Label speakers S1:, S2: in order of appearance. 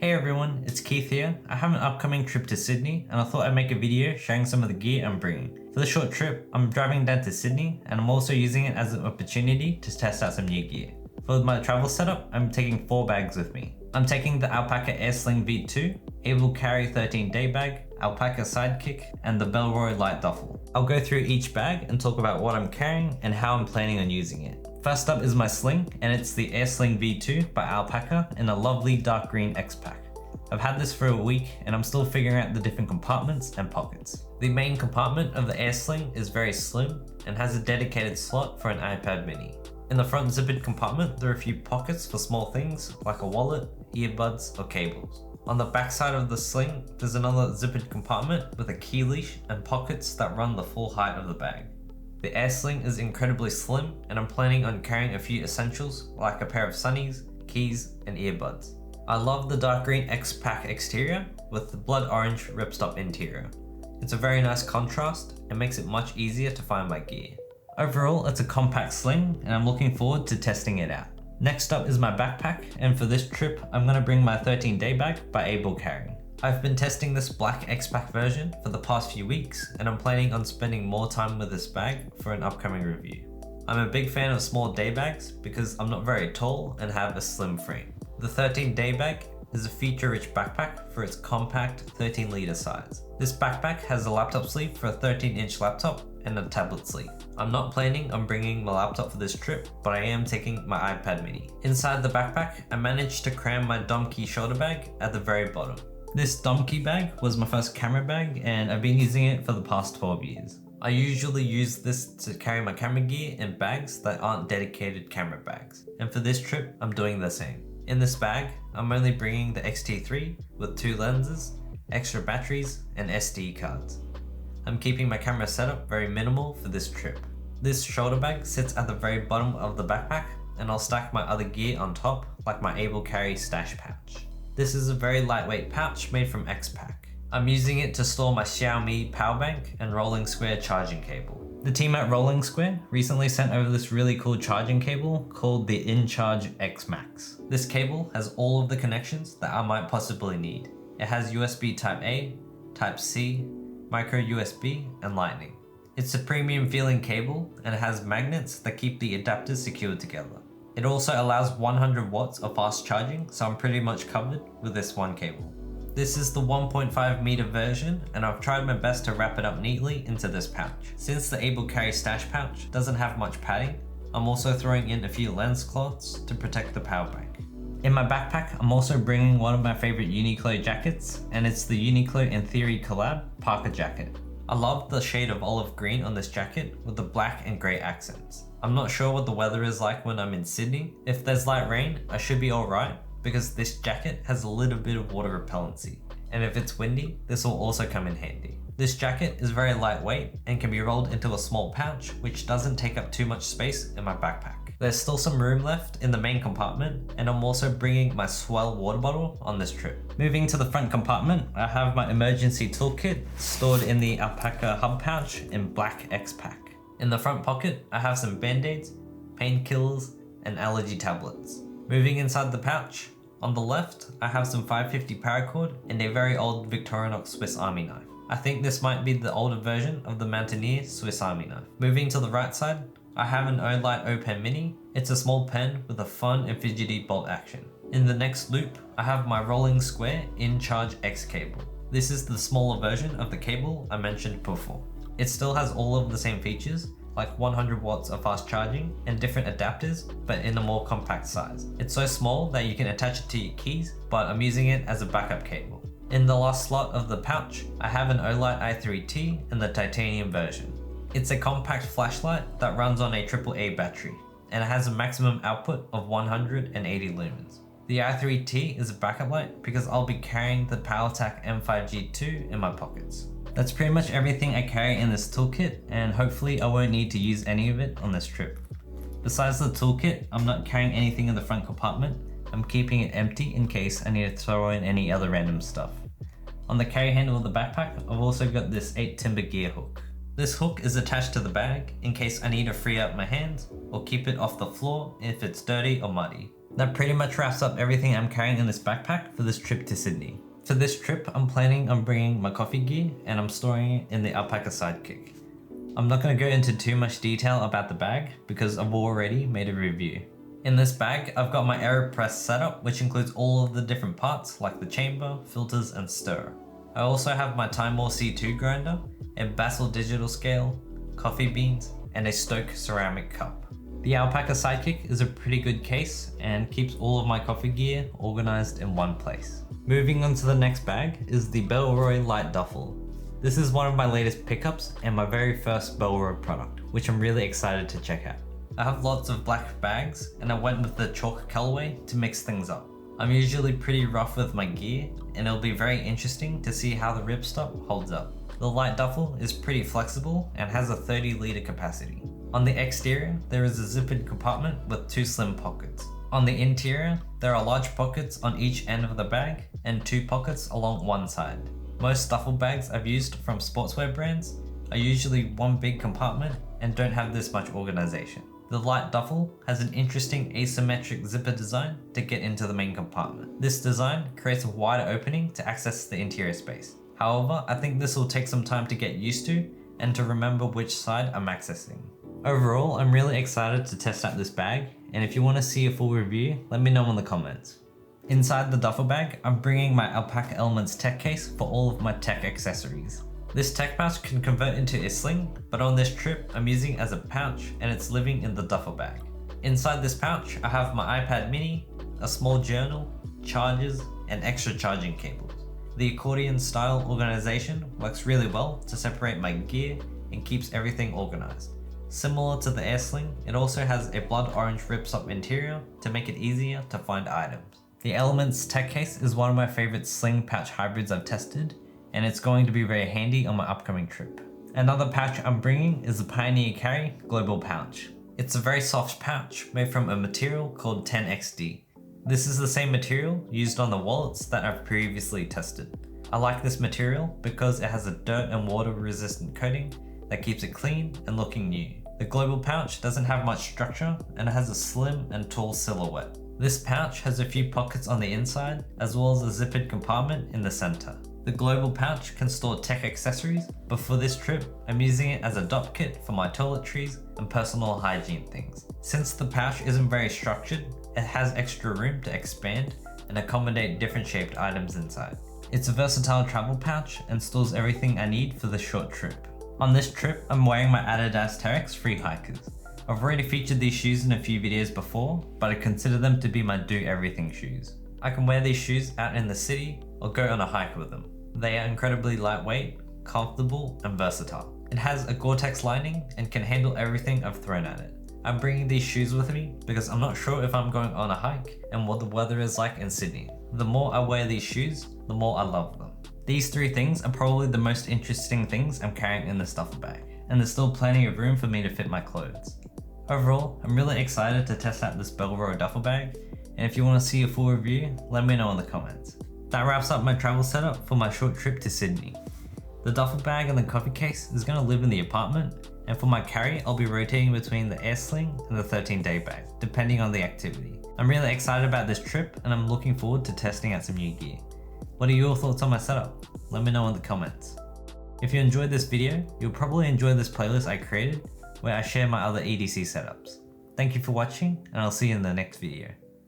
S1: Hey everyone, it's Keith here. I have an upcoming trip to Sydney and I thought I'd make a video showing some of the gear I'm bringing. For the short trip, I'm driving down to Sydney and I'm also using it as an opportunity to test out some new gear. For my travel setup, I'm taking 4 bags with me. I'm taking the Alpaka Sling V2, Able Carry 13 Daybag, Alpaka Sidekick, and the Bellroy Lite Duffel. I'll go through each bag and talk about what I'm carrying and how I'm planning on using it. First up is my sling, and it's the Sling V2 by Alpaka in a lovely dark green X-Pack. I've had this for a week and I'm still figuring out the different compartments and pockets. The main compartment of the Sling is very slim and has a dedicated slot for an iPad mini. In the front zippered compartment, there are a few pockets for small things like a wallet, earbuds, or cables. On the back side of the sling, there's another zippered compartment with a key leash and pockets that run the full height of the bag. The Sling is incredibly slim and I'm planning on carrying a few essentials like a pair of sunnies, keys, and earbuds. I love the dark green X-Pack exterior with the blood orange ripstop interior. It's a very nice contrast and makes it much easier to find my gear. Overall, it's a compact sling and I'm looking forward to testing it out. Next up is my backpack, and for this trip, I'm going to bring my 13 Daybag by Able Carry. I've been testing this black X-Pack version for the past few weeks and I'm planning on spending more time with this bag for an upcoming review. I'm a big fan of small daybags because I'm not very tall and have a slim frame. The 13 Daybag is a feature-rich backpack for its compact 13-litre size. This backpack has a laptop sleeve for a 13-inch laptop and a tablet sleeve. I'm not planning on bringing my laptop for this trip, but I am taking my iPad mini. Inside the backpack, I managed to cram my Domke shoulder bag at the very bottom. This Domke bag was my first camera bag and I've been using it for the past 12 years. I usually use this to carry my camera gear in bags that aren't dedicated camera bags, and for this trip, I'm doing the same. In this bag, I'm only bringing the X-T3 with 2 lenses, extra batteries, and SD cards. I'm keeping my camera setup very minimal for this trip. This shoulder bag sits at the very bottom of the backpack and I'll stack my other gear on top like my Able Carry stash pouch. This is a very lightweight pouch made from X-Pack. I'm using it to store my Xiaomi power bank and Rolling Square charging cable. The team at Rolling Square recently sent over this really cool charging cable called the inCharge X Max. This cable has all of the connections that I might possibly need. It has USB Type-A, Type-C, micro USB, and Lightning. It's a premium feeling cable and it has magnets that keep the adapters secured together. It also allows 100 watts of fast charging, so I'm pretty much covered with this one cable. This is the 1.5 meter version and I've tried my best to wrap it up neatly into this pouch. Since the Able Carry stash pouch doesn't have much padding, I'm also throwing in a few lens cloths to protect the power bank. In my backpack, I'm also bringing one of my favorite Uniqlo jackets, and it's the Uniqlo In Theory collab Parka jacket. I love the shade of olive green on this jacket with the black and grey accents. I'm not sure what the weather is like when I'm in Sydney. If there's light rain, I should be alright because this jacket has a little bit of water repellency, and if it's windy, this will also come in handy. This jacket is very lightweight and can be rolled into a small pouch which doesn't take up too much space in my backpack. There's still some room left in the main compartment and I'm also bringing my Swell water bottle on this trip. Moving to the front compartment, I have my emergency toolkit stored in the Alpaka hub pouch in black X-Pack. In the front pocket, I have some band-aids, painkillers, and allergy tablets. Moving inside the pouch, on the left, I have some 550 paracord and a very old Victorinox Swiss Army knife. I think this might be the older version of the Mountaineer Swiss Army knife. Moving to the right side, I have an Olight O Pen Mini. It's a small pen with a fun and fidgety bolt action. In the next loop, I have my Rolling Square inCharge X cable. This is the smaller version of the cable I mentioned before. It still has all of the same features, like 100 watts of fast charging and different adapters, but in a more compact size. It's so small that you can attach it to your keys, but I'm using it as a backup cable. In the last slot of the pouch, I have an Olight i3T in the titanium version. It's a compact flashlight that runs on a AAA battery, and it has a maximum output of 180 lumens. The i3T is a backup light because I'll be carrying the PowerTac M5G2 in my pockets. That's pretty much everything I carry in this toolkit, and hopefully I won't need to use any of it on this trip. Besides the toolkit, I'm not carrying anything in the front compartment. I'm keeping it empty in case I need to throw in any other random stuff. On the carry handle of the backpack, I've also got this 8 timber gear hook. This hook is attached to the bag in case I need to free up my hands or keep it off the floor if it's dirty or muddy. That pretty much wraps up everything I'm carrying in this backpack for this trip to Sydney. For this trip, I'm planning on bringing my coffee gear and I'm storing it in the Alpaka Sidekick. I'm not going to go into too much detail about the bag because I've already made a review. In this bag, I've got my AeroPress setup, which includes all of the different parts like the chamber, filters and stirrer. I also have my Timor C2 grinder, a Basel digital scale, coffee beans, and a Stoke ceramic cup. The Alpaka Sidekick is a pretty good case and keeps all of my coffee gear organized in one place. Moving on to the next bag is the Bellroy Lite Duffel. This is one of my latest pickups and my very first Bellroy product, which I'm really excited to check out. I have lots of black bags and I went with the chalk colorway to mix things up. I'm usually pretty rough with my gear and it'll be very interesting to see how the ripstop holds up. The Lite Duffel is pretty flexible and has a 30-litre capacity. On the exterior, there is a zippered compartment with 2 slim pockets. On the interior, there are large pockets on each end of the bag and 2 pockets along one side. Most duffel bags I've used from sportswear brands are usually one big compartment and don't have this much organization. The Lite Duffel has an interesting asymmetric zipper design to get into the main compartment. This design creates a wider opening to access the interior space. However, I think this will take some time to get used to and to remember which side I'm accessing. Overall, I'm really excited to test out this bag, and if you want to see a full review, let me know in the comments. Inside the duffel bag, I'm bringing my Alpaka Elements tech case for all of my tech accessories. This tech pouch can convert into a sling, but on this trip, I'm using it as a pouch and it's living in the duffel bag. Inside this pouch, I have my iPad mini, a small journal, chargers, and extra charging cables. The accordion style organization works really well to separate my gear and keeps everything organized. Similar to the Air Sling, it also has a blood orange ripstop interior to make it easier to find items. The Elements tech case is one of my favorite sling pouch hybrids I've tested, and it's going to be very handy on my upcoming trip. Another pouch I'm bringing is the Pioneer Carry Global Pouch. It's a very soft pouch made from a material called 10XD. This is the same material used on the wallets that I've previously tested. I like this material because it has a dirt and water resistant coating that keeps it clean and looking new. The Global Pouch doesn't have much structure and it has a slim and tall silhouette. This pouch has a few pockets on the inside as well as a zippered compartment in the center. The Global Pouch can store tech accessories, but for this trip, I'm using it as a dop kit for my toiletries and personal hygiene things. Since the pouch isn't very structured, it has extra room to expand and accommodate different shaped items inside. It's a versatile travel pouch and stores everything I need for the short trip. On this trip, I'm wearing my Adidas Terrex Free Hikers. I've already featured these shoes in a few videos before, but I consider them to be my do-everything shoes. I can wear these shoes out in the city or go on a hike with them. They are incredibly lightweight, comfortable, and versatile. It has a Gore-Tex lining and can handle everything I've thrown at it. I'm bringing these shoes with me because I'm not sure if I'm going on a hike and what the weather is like in Sydney. The more I wear these shoes, the more I love them. These 3 things are probably the most interesting things I'm carrying in this duffel bag, and there's still plenty of room for me to fit my clothes. Overall, I'm really excited to test out this Bellroy duffel bag, and if you want to see a full review, let me know in the comments. That wraps up my travel setup for my short trip to Sydney. The duffel bag and the coffee case is going to live in the apartment, and for my carry, I'll be rotating between the Air Sling and the 13 Daybag, depending on the activity. I'm really excited about this trip, and I'm looking forward to testing out some new gear. What are your thoughts on my setup? Let me know in the comments. If you enjoyed this video, you'll probably enjoy this playlist I created, where I share my other EDC setups. Thank you for watching, and I'll see you in the next video.